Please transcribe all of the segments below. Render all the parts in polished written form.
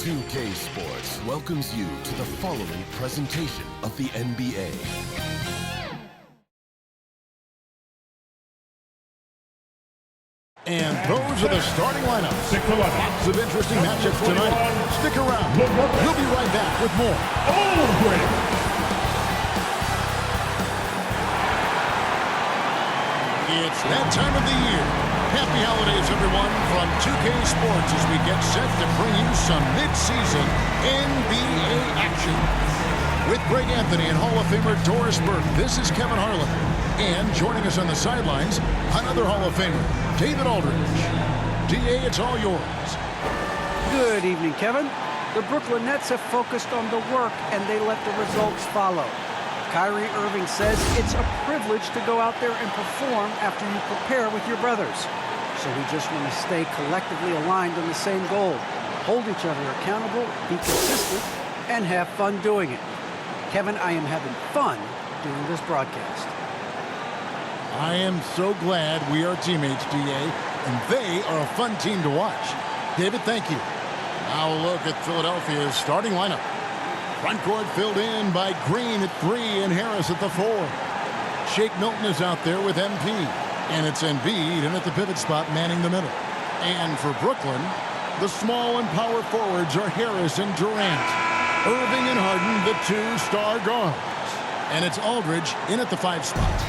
2K Sports welcomes you to the following presentation of the NBA. And those are the starting lineups. Lots of interesting matchups tonight. Stick around. We'll be right back with more. It's that time of the year. Happy holidays, everyone, from 2K Sports as we get set to bring you some mid-season NBA action. With Greg Anthony and Hall of Famer Doris Burke, this is Kevin Harlan. And joining us on the sidelines, another Hall of Famer, David Aldridge. DA, it's all yours. Good evening, Kevin. The Brooklyn Nets have focused on the work, and they let the results follow. Kyrie Irving says it's a privilege to go out there and perform after you prepare with your brothers. So we just want to stay collectively aligned on the same goal. Hold each other accountable, be consistent, and have fun doing it. Kevin, I am having fun doing this broadcast. I am so glad we are teammates, DA, and they are a fun team to watch. David, thank you. Now a look at Philadelphia's starting lineup. Front court filled in by Green at 3 and Harris at the 4. Shake Milton is out there with MP. And it's Embiid in at the pivot spot manning the middle. And for Brooklyn, the small and power forwards are Harris and Durant. Irving and Harden, the 2-star guards. And it's Aldridge in at the 5 spot.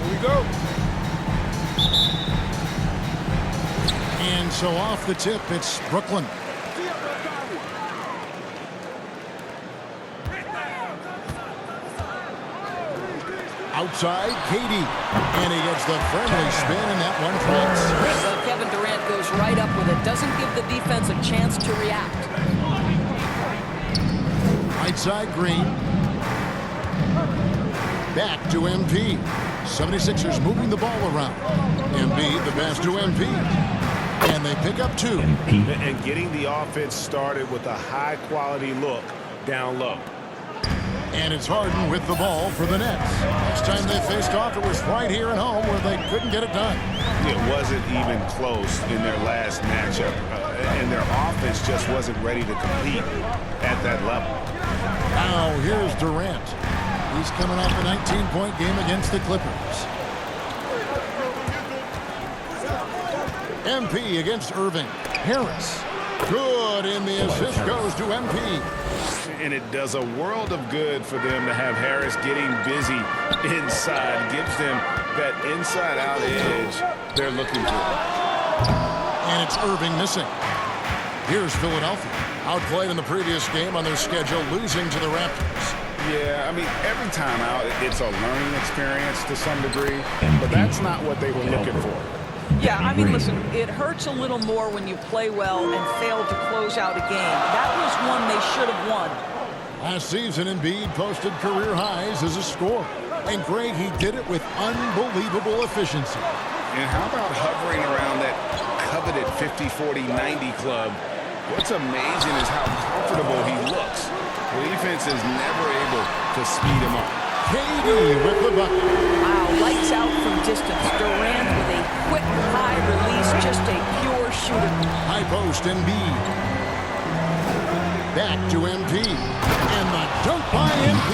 Here we go. And so off the tip, it's Brooklyn. Outside, KD. And he gets the friendly spin, and that one drops. So Kevin Durant goes right up with it. Doesn't give the defense a chance to react. Right side, Green. Back to MP. 76ers moving the ball around. Embiid, the pass to MP. And they pick up 2. And getting the offense started with a high-quality look down low. And it's Harden with the ball for the Nets. Next time they faced off, it was right here at home where they couldn't get it done. It wasn't even close in their last matchup, and their offense just wasn't ready to compete at that level. Now here's Durant. He's coming off a 19-point game against the Clippers. MP against Irving. Harris. Good, and the assist goes to MP. And it does a world of good for them to have Harris getting busy inside. Gives them that inside-out edge they're looking for. And it's Irving missing. Here's Philadelphia. Outplayed in the previous game on their schedule, losing to the Raptors. Yeah, I mean, every time out, it's a learning experience to some degree. But that's not what they were looking for. Yeah, I mean, listen, it hurts a little more when you play well and fail to close out a game. That was one they should have won. Last season, Embiid posted career highs as a scorer. And Greg, he did it with unbelievable efficiency. And how about hovering around that coveted 50-40-90 club? What's amazing is how comfortable he looks. The defense is never able to speed him up. KD with the bucket. Wow, lights out from distance. Durant with a quick high release, just a pure shooter. High post, Embiid. Back to MP. And the dunk by MP.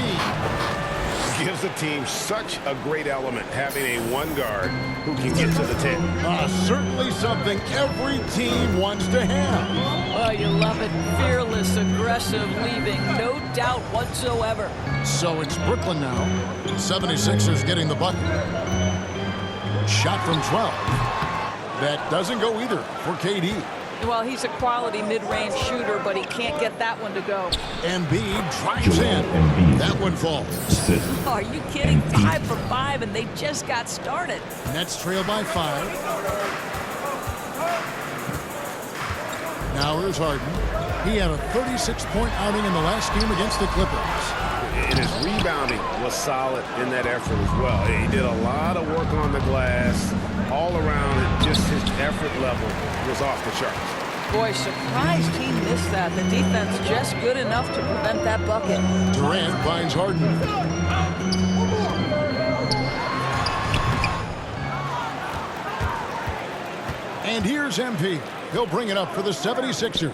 Gives the team such a great element, having a one guard who can get to the 10. Certainly something every team wants to have. Oh, you love it. Fearless, aggressive, leaving. No doubt whatsoever. So it's Brooklyn now. 76ers getting the bucket. Shot from 12. That doesn't go either for KD. Well, he's a quality mid-range shooter, but he can't get that one to go. Embiid drives in. That one falls. Oh, are you kidding? 5 for 5, and they just got started. Nets trail by 5. Now here's Harden. He had a 36-point outing in the last game against the Clippers. And his rebounding was solid in that effort as well. He did a lot of work on the glass. All around, just his effort level was off the charts. Boy, surprised he missed that. The defense just good enough to prevent that bucket. Durant finds Harden. And here's MP. He'll bring it up for the 76ers.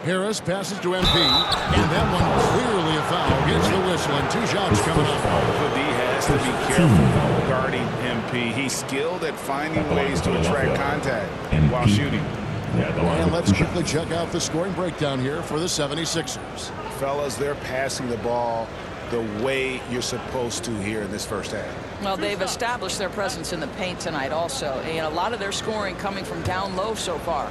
Harris passes to MP, and that one clearly a foul. Gets the whistle, and 2 shots coming up. The D has to be careful guarding MP. He's skilled at finding ways to attract contact while shooting. And let's quickly check out the scoring breakdown here for the 76ers. Fellas, they're passing the ball the way you're supposed to here in this first half. Well, they've established their presence in the paint tonight also, and a lot of their scoring coming from down low so far.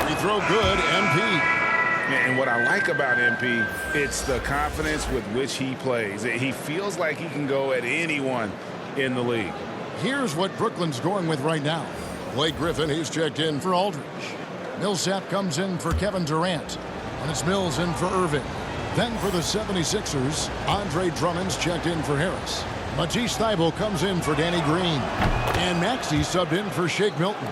Free throw good, MP. And what I like about MP, it's the confidence with which he plays. He feels like he can go at anyone in the league. Here's what Brooklyn's going with right now. Blake Griffin, he's checked in for Aldridge. Millsap comes in for Kevin Durant. And it's Mills in for Irving. Then for the 76ers, Andre Drummond's checked in for Harris. Matisse Thybulle comes in for Danny Green. And Maxey subbed in for Shake Milton.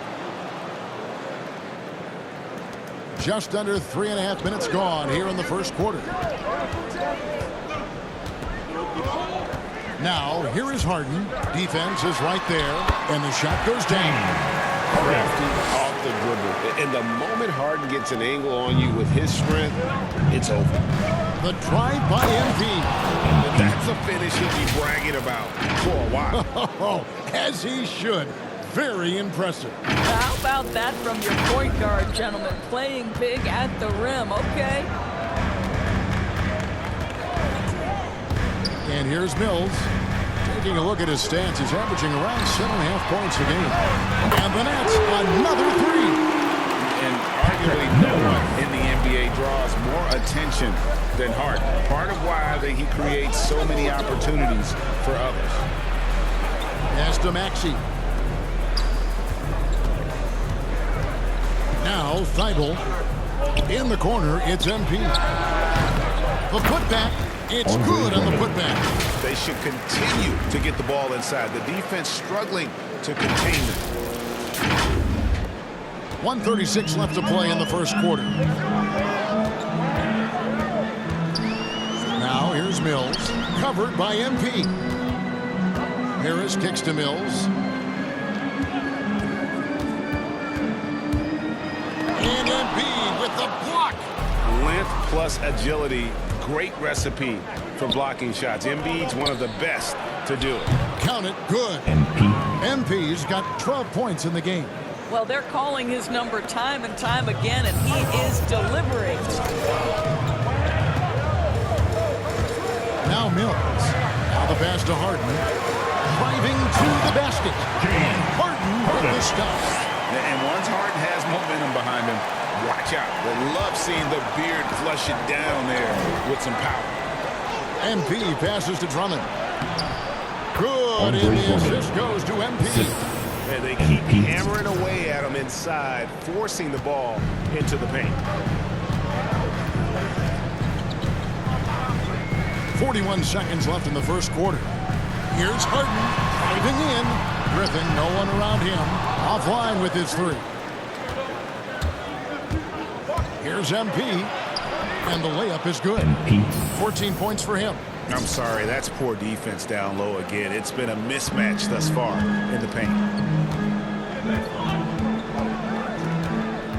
Just under 3.5 minutes gone here in the first quarter. Now, here is Harden. Defense is right there, and the shot goes down. Off the dribble. And the moment Harden gets an angle on you with his strength, it's over. The drive by MP. That's a finish he'll be bragging about for a while. As he should. Very impressive. How about that from your point guard, gentlemen? Playing big at the rim, okay? And here's Mills. Taking a look at his stats, he's averaging around 7.5 points a game. And the Nets, another 3. And arguably no one in the NBA draws more attention than Harden. Part of why he creates so many opportunities for others. Pass to Maxey. Now Thybulle. In the corner, it's MP. The putback. It's good on the putback. They should continue to get the ball inside. The defense struggling to contain them. 1:36 left to play in the first quarter. Now here's Mills. Covered by MP. Harris kicks to Mills. And MP with the block. Length plus agility. Great recipe for blocking shots. Embiid's one of the best to do it. Count it, good. MP's got 12 points in the game. Well, they're calling his number time and time again, and he is delivering. Now Mills. Now the pass to Harden. Driving to the basket. And Harden with the stop. And once Harden has momentum behind him, watch out. They love seeing the beard flush it down there with some power. MP passes to Drummond. Good, and the assist goes to MP. And they keep hammering away at him inside, forcing the ball into the paint. 41 seconds left in the first quarter. Here's Harden driving in. Griffin, no one around him. Offline with his 3. Here's MP. And the layup is good. 14 points for him. I'm sorry, that's poor defense down low again. It's been a mismatch thus far in the paint.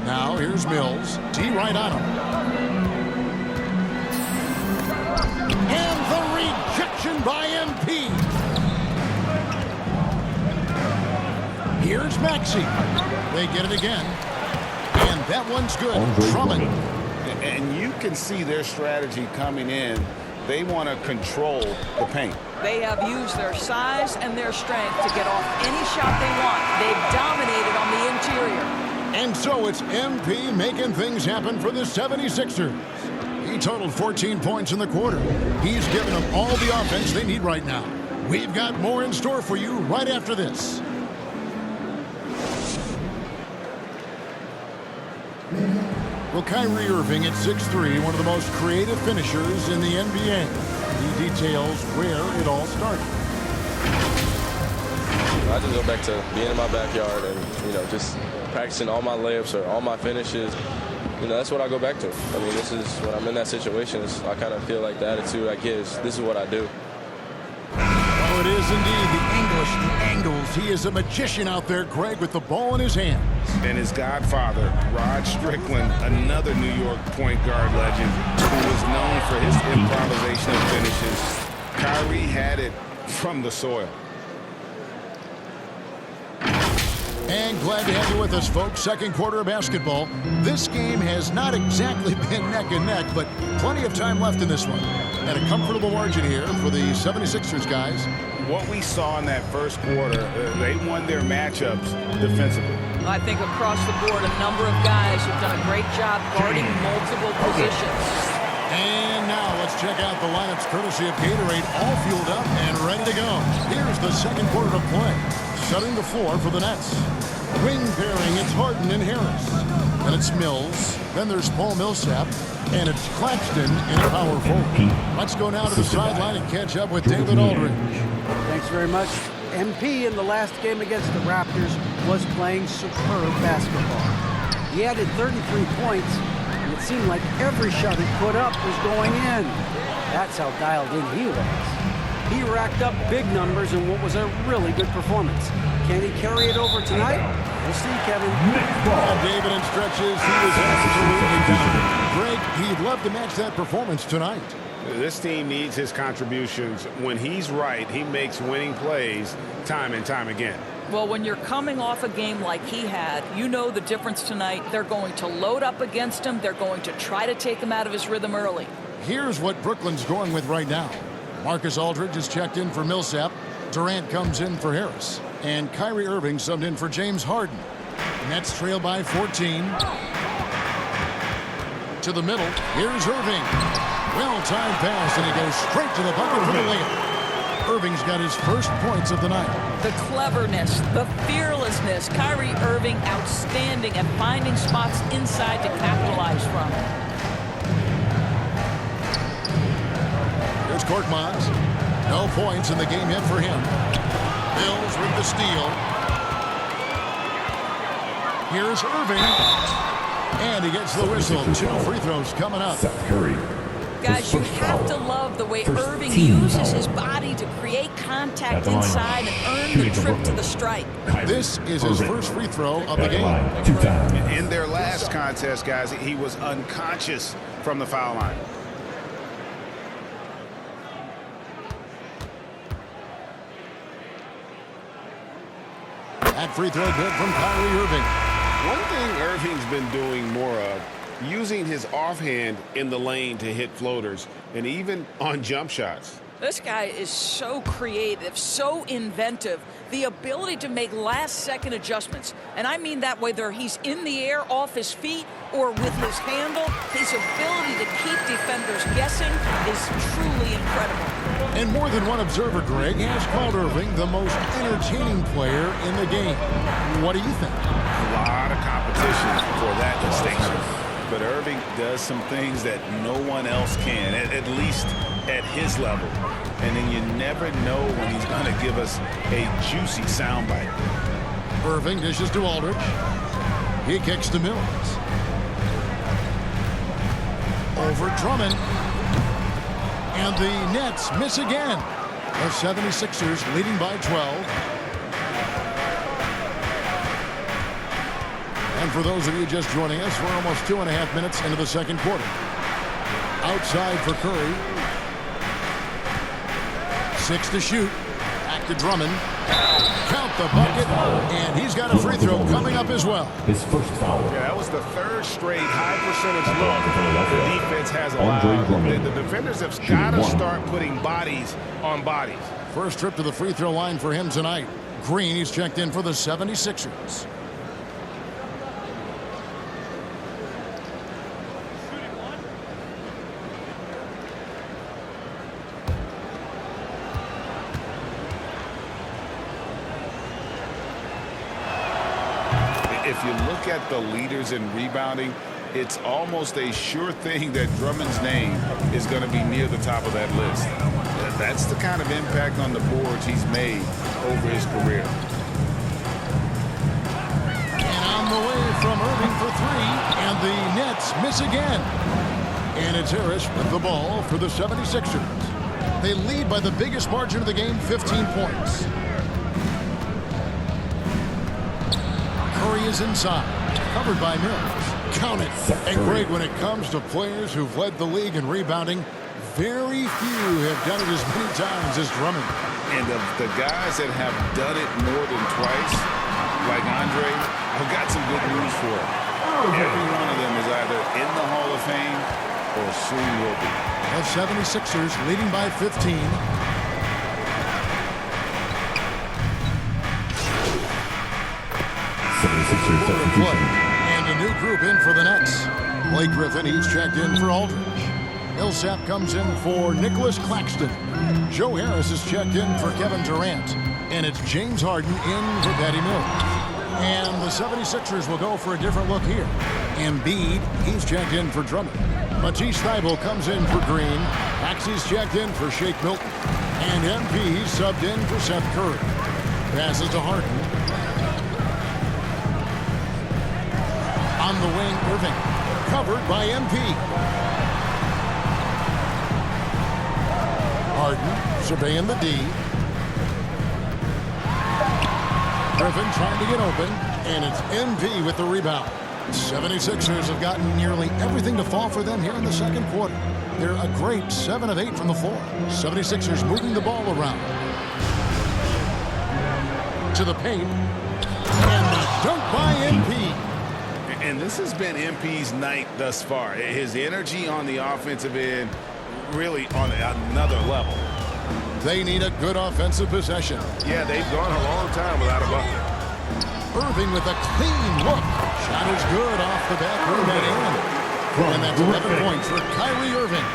Now here's Mills. D right on him. And the rejection by MP. Here's Maxey. They get it again. And that one's good. Drummond. And you can see their strategy coming in. They want to control the paint. They have used their size and their strength to get off any shot they want. They've dominated on the interior. And so it's MP making things happen for the 76ers. He totaled 14 points in the quarter. He's given them all the offense they need right now. We've got more in store for you right after this. Well, Kyrie Irving at 6'3", one of the most creative finishers in the NBA. He details where it all started. I just go back to being in my backyard and, just practicing all my layups or all my finishes. that's what I go back to. I mean, this is when I'm in that situation. I kind of feel like the attitude I get is this is what I do. Oh, it is indeed the English, the angles. He is a magician out there, Greg, with the ball in his hand. And his godfather, Rod Strickland, another New York point guard legend who was known for his improvisational finishes. Kyrie had it from the soil. And glad to have you with us, folks. Second quarter of basketball. This game has not exactly been neck and neck, but plenty of time left in this one. And a comfortable margin here for the 76ers guys. What we saw in that first quarter, they won their matchups defensively. I think across the board, a number of guys have done a great job guarding multiple positions. And now let's check out the lineups courtesy of Gatorade, all fueled up and ready to go. Here's the second quarter to play. Setting the floor for the Nets. Wing pairing, it's Harden and Harris. Then it's Mills. Then there's Paul Millsap. And it's Claxton in a power forward. Let's go now to the sideline and catch up with David Aldridge. Thanks very much. MP in the last game against the Raptors was playing superb basketball. He added 33 points, and it seemed like every shot he put up was going in. That's how dialed in he was. He racked up big numbers in what was a really good performance. Can he carry it over tonight? We'll see, Kevin. And David in stretches, he was absolutely dominant. Greg, he'd love to match that performance tonight. This team needs his contributions. When he's right, he makes winning plays time and time again. Well, when you're coming off a game like he had, you know the difference tonight. They're going to load up against him. They're going to try to take him out of his rhythm early. Here's what Brooklyn's going with right now. Marcus Aldridge is checked in for Millsap. Durant comes in for Harris. And Kyrie Irving subbed in for James Harden. Nets trail by 14. To the middle. Here's Irving. Well-timed pass, and he goes straight to the bucket for the layup. Irving's got his first points of the night. The cleverness, the fearlessness. Kyrie Irving outstanding at finding spots inside to capitalize from. Here's Korkmaz. No points in the game yet for him. Mills with the steal. Here's Irving. And he gets the whistle. 2 free throws coming up. Guys, you have to love the way Irving uses his body to create contact inside and earn the trip to the strike. This is his first free throw of the game. In their last contest, guys, he was unconscious from the foul line. That free throw good from Kyrie Irving. One thing Irving's been doing more of, using his offhand in the lane to hit floaters and even on jump shots. This guy is so creative, so inventive. The ability to make last-second adjustments. And I mean that whether he's in the air off his feet or with his handle, his ability to keep defenders guessing is truly incredible. And more than one observer, Greg, has called Irving the most entertaining player in the game. What do you think? A lot of competition for that distinction. But Irving does some things that no one else can, at least at his level. And then you never know when he's going to give us a juicy soundbite. Irving dishes to Aldridge. He kicks to Mills. Over Drummond. And the Nets miss again. The 76ers leading by 12. And for those of you just joining us, we're almost 2.5 minutes into the second quarter. Outside for Curry. 6 to shoot. Back to Drummond. Count the bucket. And he's got a free throw coming up as well. His first foul. Yeah, that was the third straight high percentage look the defense has allowed. The defenders have got to start putting bodies on bodies. First trip to the free throw line for him tonight. Green, he's checked in for the 76ers. If you look at the leaders in rebounding, it's almost a sure thing that Drummond's name is going to be near the top of that list. That's the kind of impact on the boards he's made over his career. And on the way from Irving for three, and the Nets miss again. And it's Harris with the ball for the 76ers. They lead by the biggest margin of the game, 15 points. Curry is inside, covered by Mills. Count it. And Greg, when it comes to players who've led the league in rebounding, very few have done it as many times as Drummond. And of the guys that have done it more than twice, like Andre, I've got some good news for him. Every one of them is either in the Hall of Fame or soon will be. The 76ers leading by 15. And a new group in for the Nets. Blake Griffin, he's checked in for Aldridge. Millsap comes in for Nicholas Claxton. Joe Harris is checked in for Kevin Durant. And it's James Harden in for Patty Mills. And the 76ers will go for a different look here. Embiid, he's checked in for Drummond. Matisse Thybulle comes in for Green. Maxey's checked in for Shake Milton. And MP subbed in for Seth Curry. Passes to Harden. On the wing, Irving. Covered by MP. Harden surveying the D. Griffin trying to get open, and it's MP with the rebound. 76ers have gotten nearly everything to fall for them here in the second quarter. They're a great 7 of 8 from the floor. 76ers moving the ball around. To the paint. And the dunk by MP. And this has been MP's night thus far. His energy on the offensive end really on another level. They need a good offensive possession. Yeah, they've gone a long time without a bucket. Irving with a clean look. Shot is good off the back rim and in. And that's 11 points for Kyrie Irving.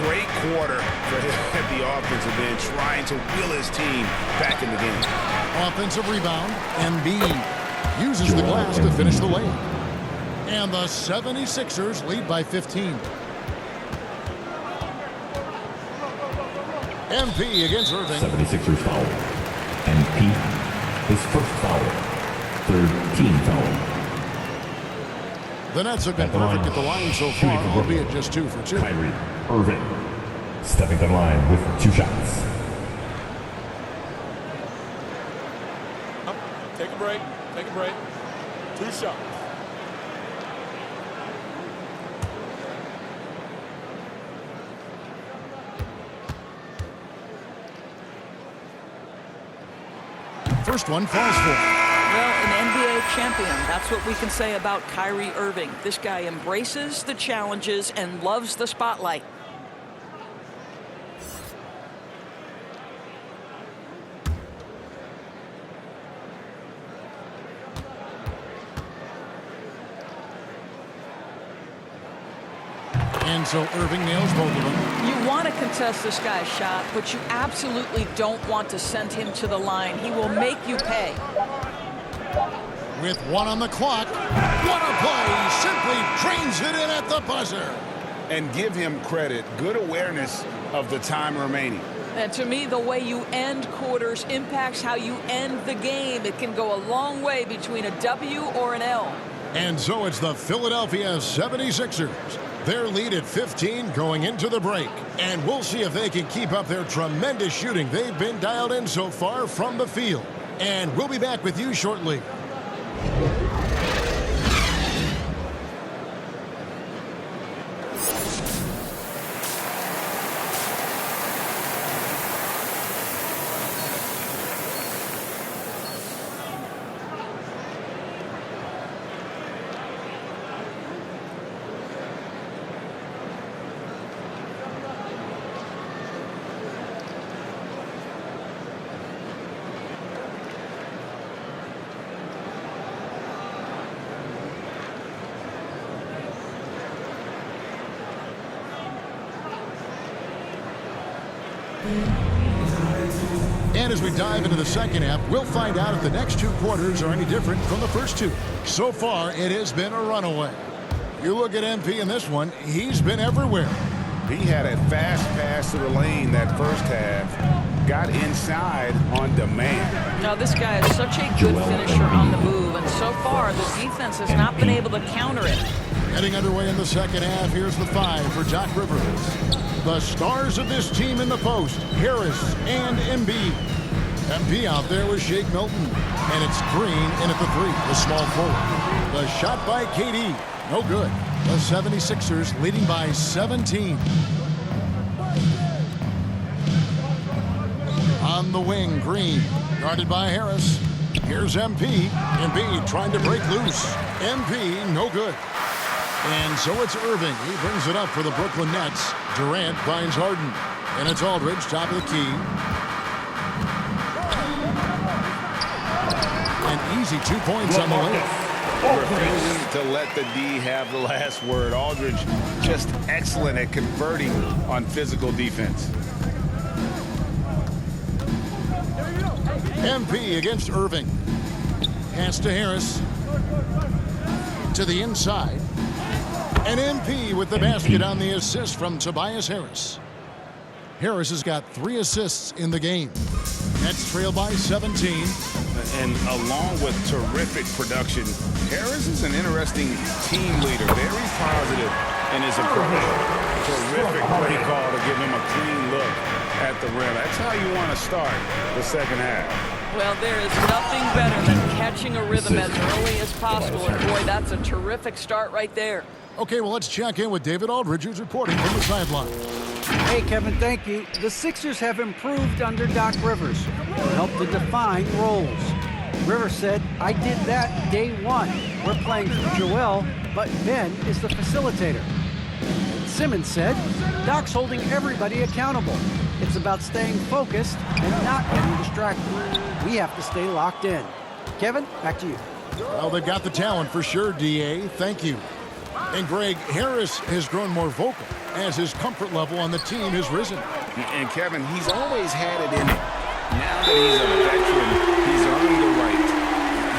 Great quarter for him at the offensive end, trying to wheel his team back in the game. Offensive rebound. Embiid uses the glass to finish the layup. And the 76ers lead by 15. MP against Irving. 76ers foul. MP, his first foul. Third team foul. The Nets have been perfect at the line so far, albeit just 2 for 2. Kyrie Irving stepping to the line with 2 shots. Take a break. Take a break. 2 shots. First one falls for. Well, an NBA champion. That's what we can say about Kyrie Irving. This guy embraces the challenges and loves the spotlight. And so Irving nails both of them. You want to contest this guy's shot, but you absolutely don't want to send him to the line. He will make you pay. With 1 on the clock, what a play! Simply trains it in at the buzzer. And give him credit. Good awareness of the time remaining. And to me, the way you end quarters impacts how you end the game. It can go a long way between a W or an L. And so it's the Philadelphia 76ers. Their lead at 15 going into the break. And we'll see if they can keep up their tremendous shooting they've been dialed in so far from the field. And we'll be back with you shortly. And as we dive into the second half, we'll find out if the next 2 quarters are any different from the first 2. So far, it has been a runaway. You look at MP in this one, he's been everywhere. He had a fast pass to the lane that first half. got inside on demand. Now, this guy is such a good finisher on the move, and so far, the defense has not been able to counter it. Getting underway in the second half, here's the 5 for Doc Rivers. The stars of this team in the post, Harris and Embiid. MP out there with Shake Milton. And it's Green in at the 3, the small forward. The shot by KD, no good. The 76ers leading by 17. On the wing, Green, guarded by Harris. Here's MP. Embiid trying to break loose. MP, no good. And so it's Irving. He brings it up for the Brooklyn Nets. Durant finds Harden. And it's Aldridge, top of the key. An easy 2 points on the way. Refuses to let the D have the last word. Aldridge just excellent at converting on physical defense. MP against Irving. Pass to Harris. To the inside. And MP with the basket on the assist from Tobias Harris. Harris has got 3 assists in the game. Nets trail by 17. And along with terrific production, Harris is an interesting team leader. Very positive in his approach. Terrific play call to give him a clean look at the rim. That's how you want to start the second half. Well, there is nothing better than catching a rhythm as early as possible. And boy, that's a terrific start right there. Okay, well, let's check in with David Aldridge, who's reporting from the sideline. Hey, Kevin, thank you. The Sixers have improved under Doc Rivers and helped to define roles. Rivers said, I did that day 1. We're playing through Joel, but Ben is the facilitator. And Simmons said, Doc's holding everybody accountable. It's about staying focused and not getting distracted. We have to stay locked in. Kevin, back to you. Well, they've got the talent for sure, D.A. Thank you. And Greg, Harris has grown more vocal as his comfort level on the team has risen. And Kevin, he's always had it in him. Now that he's a veteran, he's earned the right.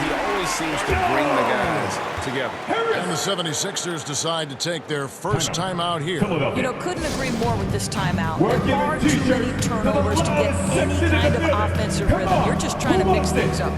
He always seems to bring the guys together. And the 76ers decide to take their first timeout here. You know, couldn't agree more with this timeout. There are too many turnovers to get any kind of offensive rhythm. You're just trying to mix things up.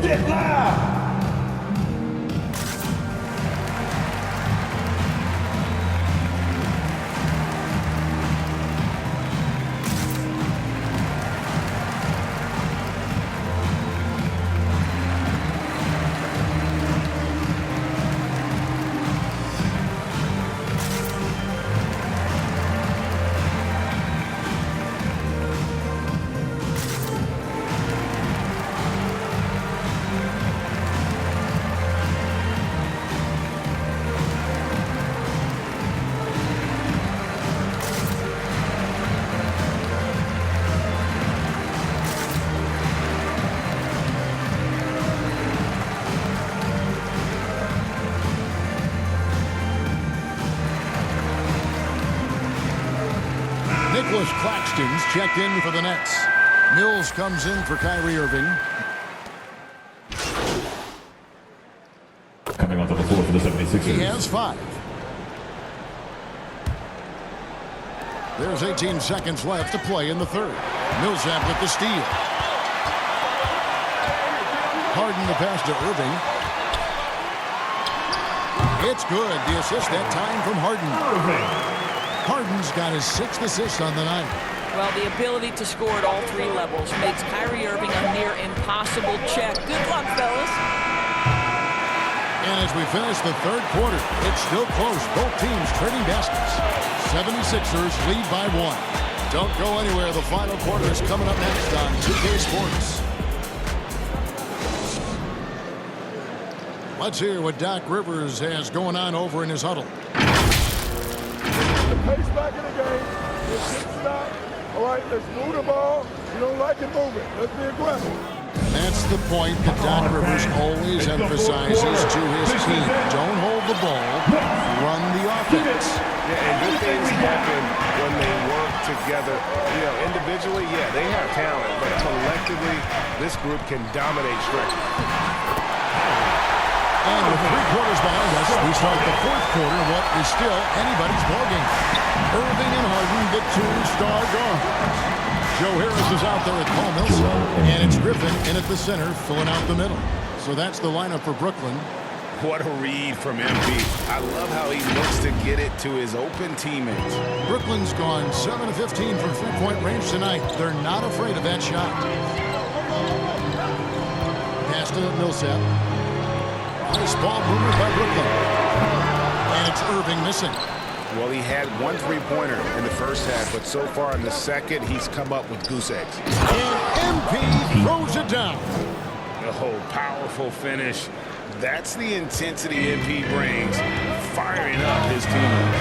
Claxton's checked in for the Nets. Mills comes in for Kyrie Irving. Coming onto the floor for the 76ers. He has 5. There's 18 seconds left to play in the third. Millsap with the steal. Harden the pass to Irving. It's good. The assist that time from Harden. Harden's got his 6th assist on the night. Well, the ability to score at all 3 levels makes Kyrie Irving a near impossible check. Good luck, fellas. And as we finish the third quarter, it's still close. Both teams trading baskets. 76ers lead by 1. Don't go anywhere. The final quarter is coming up next on 2K Sports. Let's hear what Doc Rivers has going on over in his huddle. Pace back in the game. Let's get stopped. All right, let's move the ball. You don't like it, move it. Let's be aggressive. That's the point that Doc Rivers always emphasizes to his team. Don't hold the ball, run the offense. Yeah, and good things happen when they work together. You know, individually, yeah, they have talent, but collectively, this group can dominate stretches. And with 3 quarters behind us, we start the fourth quarter, what is still anybody's ballgame. Irving and Harden, the 2 star guards. Joe Harris is out there at Paul Millsap. And it's Griffin in at the center, filling out the middle. So that's the lineup for Brooklyn. What a read from MP. I love how he looks to get it to his open teammates. Brooklyn's gone 7 of 15 from three-point range tonight. They're not afraid of that shot. Pass to Millsap. Nice ball movement by Brooklyn. And it's Irving missing. Well, he had one three-pointer in the first half, but so far in the second, he's come up with goose eggs. And MP throws it down. Oh, powerful finish. That's the intensity MP brings, firing up his teammates.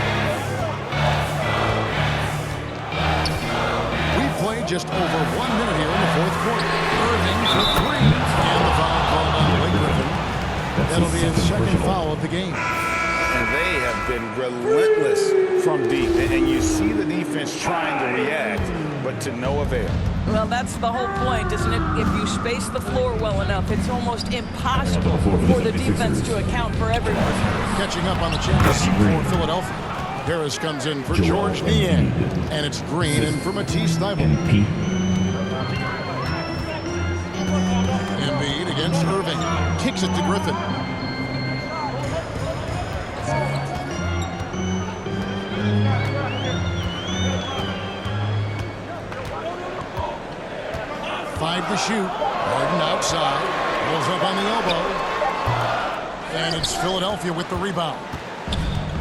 We've played just over 1 minute here in the fourth quarter. Irving for three. And the foul called on Blake Griffin. That'll be his second foul of the game. And they have been relentless from deep. And you see the defense trying to react, but to no avail. Well, that's the whole point, isn't it? If you space the floor well enough, it's almost impossible for the defense to account for everyone. Catching up on the chances for Philadelphia. Harris comes in for George Niang. And it's Green in for Matisse Thybulle. Embiid against Irving. Kicks it to Griffin. Five to shoot. Harden outside. Pulls up on the elbow. And it's Philadelphia with the rebound.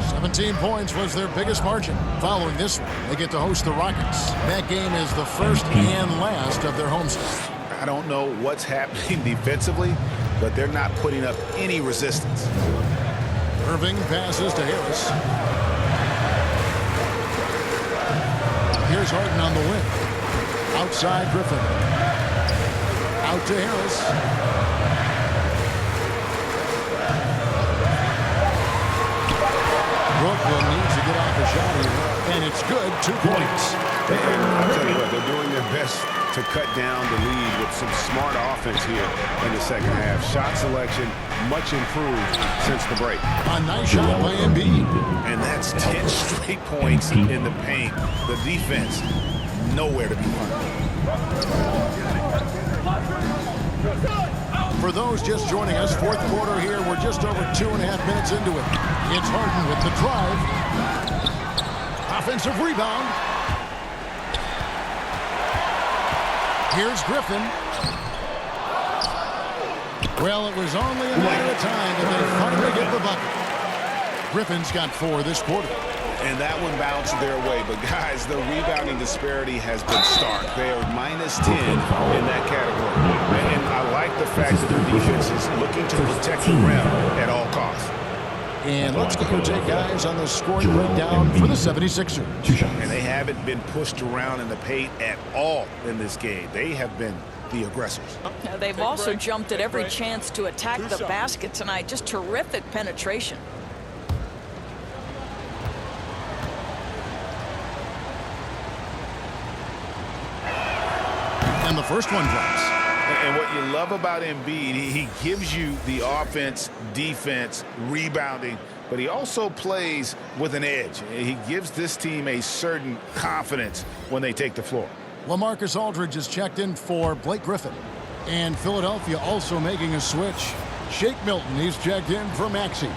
17 points was their biggest margin. Following this one, they get to host the Rockets. That game is the first and last of their homestand. I don't know what's happening defensively, but they're not putting up any resistance. Irving passes to Harris. Here's Harden on the wing. Outside Griffin. Out to Harris. Brooklyn needs to get off a shot here, and it's good. 2 points. And I'll tell you what, they're doing their best to cut down the lead with some smart offense here in the second half. Shot selection much improved since the break. A nice shot by Embiid. And that's 10 straight points in the paint. The defense, nowhere to be found. For those just joining us, fourth quarter here. We're just over 2.5 minutes into it. It's Harden with the drive. Offensive rebound. Here's Griffin. Well, it was only a matter of time that they finally get the bucket. Griffin's got 4 this quarter. And that one bounced their way. But, guys, the rebounding disparity has been stark. They are minus 10 in that category. And I like the fact that their defense is looking to protect the rim at all costs. And let's get your take, guys, on the scoring breakdown for the 76ers. And they haven't been pushed around in the paint at all in this game. They have been the aggressors. Now, they've also jumped at every chance to attack the basket tonight. Just terrific penetration. And the first one drops. And what you love about Embiid, he gives you the offense, defense, rebounding, but he also plays with an edge. He gives this team a certain confidence when they take the floor. LaMarcus Aldridge is checked in for Blake Griffin. And Philadelphia also making a switch. Shake Milton, he's checked in for Maxey.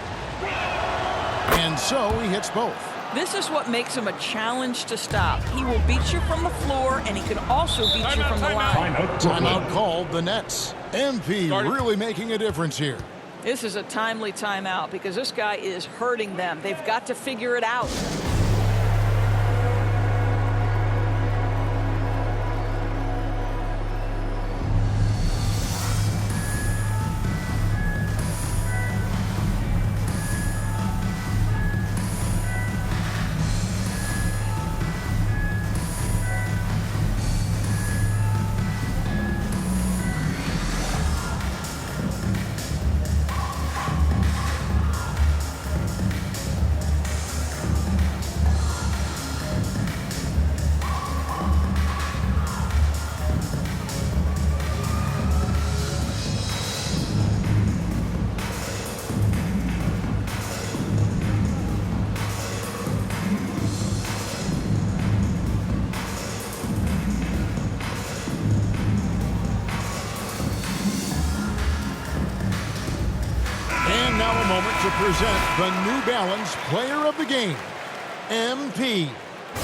And so he hits both. This is what makes him a challenge to stop. He will beat you from the floor, and he can also beat you from the line. Timeout called the Nets. MP really making a difference here. This is a timely timeout because this guy is hurting them. They've got to figure it out. to present the New Balance Player of the Game, MP.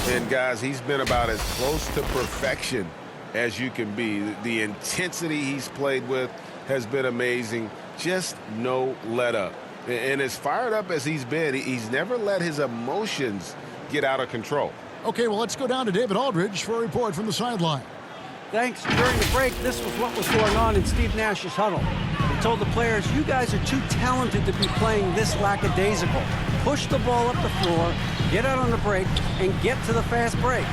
And guys, he's been about as close to perfection as you can be. The intensity he's played with has been amazing. Just no let up. And as fired up as he's been, he's never let his emotions get out of control. Okay, well, let's go down to David Aldridge for a report from the sideline. Thanks. During the break, this was what was going on in Steve Nash's huddle. He told the players, you guys are too talented to be playing this lackadaisical. Push the ball up the floor, get out on the break, and get to the fast break.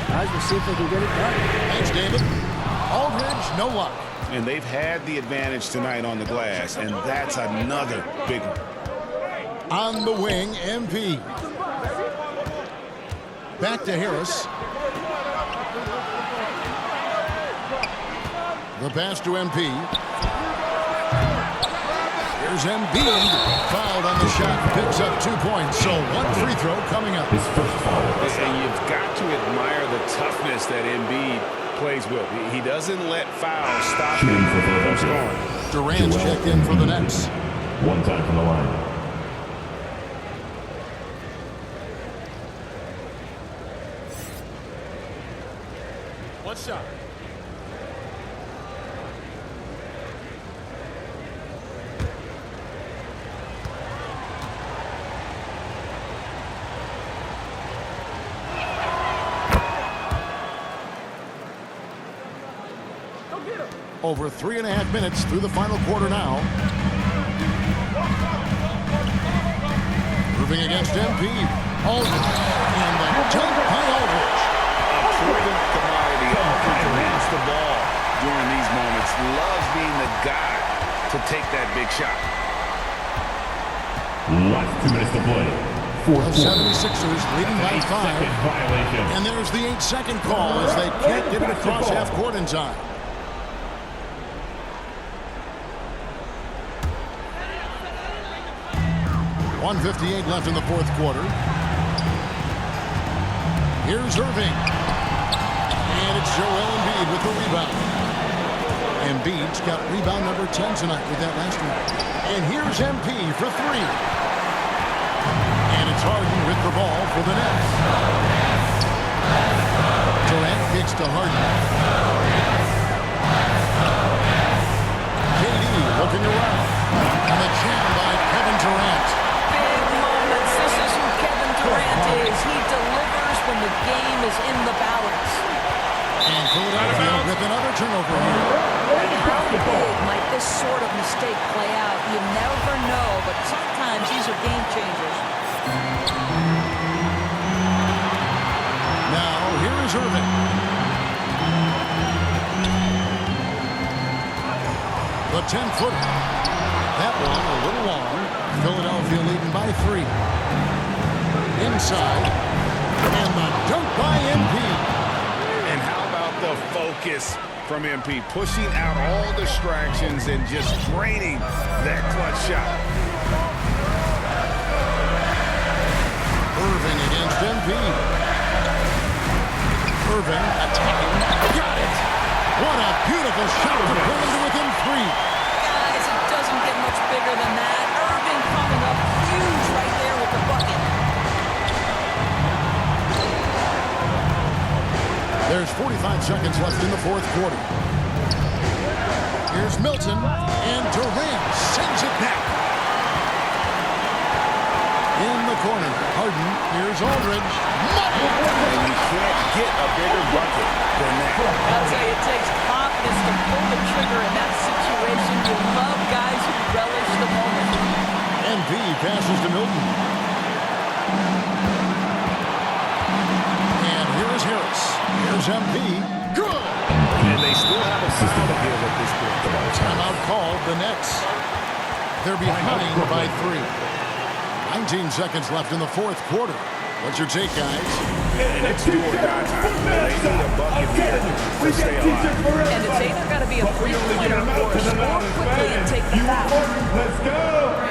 Guys, we'll see if they can get it done. Thanks, David. Aldridge, no luck. And they've had the advantage tonight on the glass, and that's another big one. On the wing, MP. Back to Harris. The pass to MP. Here's Embiid. Fouled on the shot. Picks up 2 points. So one free throw coming up. His first foul. And you've got to admire the toughness that Embiid plays with. He doesn't let fouls stop him from scoring. Durant's checked in for the Nets. One time from the line. What's up? Over 3.5 minutes through the final quarter now. Moving against MP. Aldridge. And the dunk by Aldridge. A proven commodity. Commands the ball during these moments. Loves being the guy to take that big shot. Last 2 minutes to play. Fourth The quarter. 76ers leading by 5. Violation. And there's the 8-second call as they can't get it across half court in time. .158 left in the fourth quarter. Here's Irving. And it's Joel Embiid with the rebound. Embiid's got rebound number 10 tonight with that last one. And here's MP for 3. And it's Harden with the ball for the Nets. Durant kicks to Harden. KD looking around. And the jam by Kevin Durant. Big moments. This is who Kevin Durant is. He delivers when the game is in the balance. And Philadelphia with another turnover here. How big might this sort of mistake play out? You never know, but sometimes these are game changers. Now, here is Irving. The 10-footer. That one a little long. Philadelphia leading by 3. Inside. And the dunk by MP. And how about the focus from MP? Pushing out all distractions and just draining that clutch shot. Irving against MP. Irving attacking. Got it. What a beautiful shot to pull him to within 3. Guys, it doesn't get much bigger than that. Irving coming up huge right there with the bucket. There's 45 seconds left in the fourth quarter. Here's Milton, and Durant sends it back. In the corner, Harden, here's Aldridge. And you can't get a bigger bucket than that. I'll tell you, it takes confidence to pull the trigger in that situation. You love guys who relish the moment. MP passes to Milton. And here is Harris. Here's MP. Good! And they still have a foul to give at this point. Timeout called the Nets. They're behind by 3. 19 seconds left in the fourth quarter. What's your take, guys? And it's do or die time. They need a bucket here to stay alive. And it's either got to be a three-pointer or score quickly and take the foul. Let's go.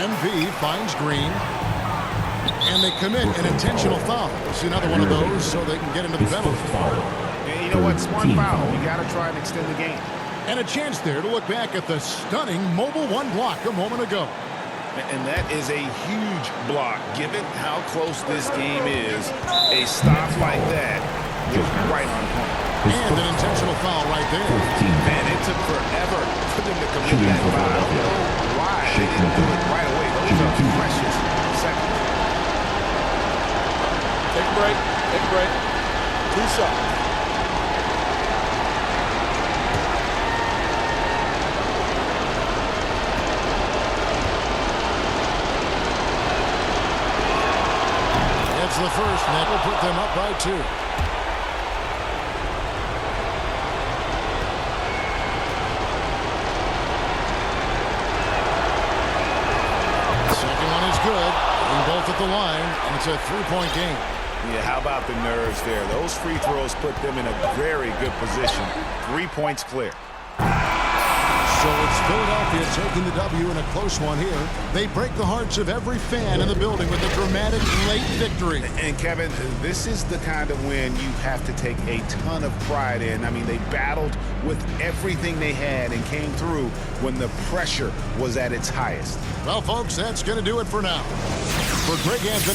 DMV finds Green. And they commit an intentional foul. See another one of those so they can get into the penalty. And you know what? It's one foul. You got to try and extend the game. And a chance there to look back at the stunning Mobile 1 block a moment ago. And that is a huge block. Given how close this game is, a stop like that was right on point. And an intentional foul right there. Man, it took forever for them to commit that foul. I don't know why they didn't do it right away. Those are precious seconds. Take a break. Take a break. 2 shots. That's the first, and that will put them up by 2. Second one is good. And both at the line, and it's a 3-point game. Yeah, how about the nerves there? Those free throws put them in a very good position. 3 points clear. So it's Philadelphia taking the W in a close one here. They break the hearts of every fan in the building with a dramatic late victory. And Kevin, this is the kind of win you have to take a ton of pride in. I mean, they battled with everything they had and came through when the pressure was at its highest. Well, folks, that's going to do it for now. For Greg Anthony.